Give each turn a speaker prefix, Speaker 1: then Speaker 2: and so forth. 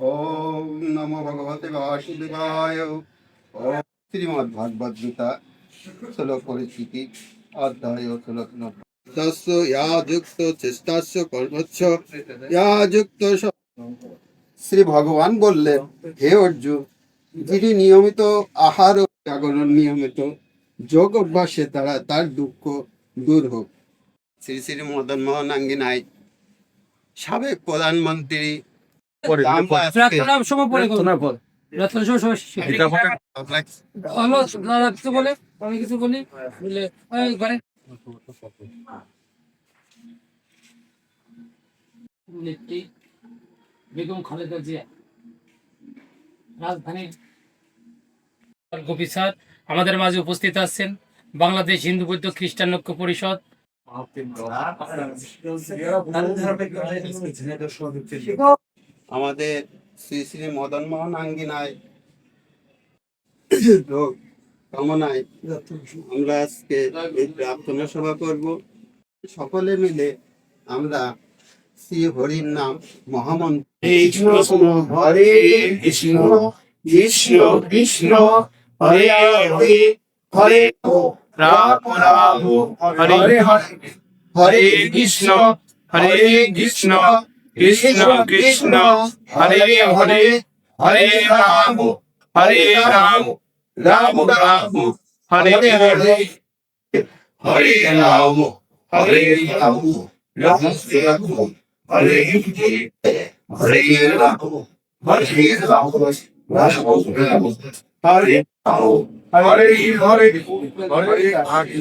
Speaker 1: ওম নমো ভগবতে বাসুদেবায়। ওম শ্রীমদ্ ভাগবত গীতা শ্লোক পরিচিতি অধ্যায় শ্লোক 90। তস্য ইয়া যুক্ত চেষ্টাস্য কর্মচ্ছ ইয়া যুক্ত শ্রী ভগবান বললেন, হে অর্জুন, যিনি নিয়মিত আহার ও জাগরণ নিয়মিত যোগ অভ্যাসের দ্বারা তার দুঃখ দূর হোক। শ্রী শ্রী মদন মোহন আঙ্গিনায় সাবেক প্রধানমন্ত্রী
Speaker 2: প্রার্থনার সময় পরে করবো। প্রার্থনার সময় সবাই শিখে। হলো, দাদা কিছু বলে, আমি কিছু বলি, বুঝলে, ঘরে নেত্রী বেগম খালেদা জিয়া, রাজধানীর গোপী স্যার আমাদের মাঝে উপস্থিত আছেন। বাংলাদেশ হিন্দু বৌদ্ধ খ্রিস্টান ঐক্য পরিষদ
Speaker 1: আমাদের শ্রী শ্রী মদন মোহন আঙ্গিনায় কামনায় আমরা আজকে এই প্রার্থনা সভা করব। সকলে মিলে আমরা শ্রী হরির নাম মহামন্ত্র
Speaker 3: হরে কৃষ্ণ কৃষ্ণ কৃষ্ণ হরে হরে হরে রাম রাম হরে হরে হরে কৃষ্ণ কৃষ্ণ কৃষ্ণ হরে হরে হরে রাম রাম রাম হরে হরে হরে রাম হরে রাম রাম রাম হরে হরে রাম হরে রাম হরে হরে হরে হরে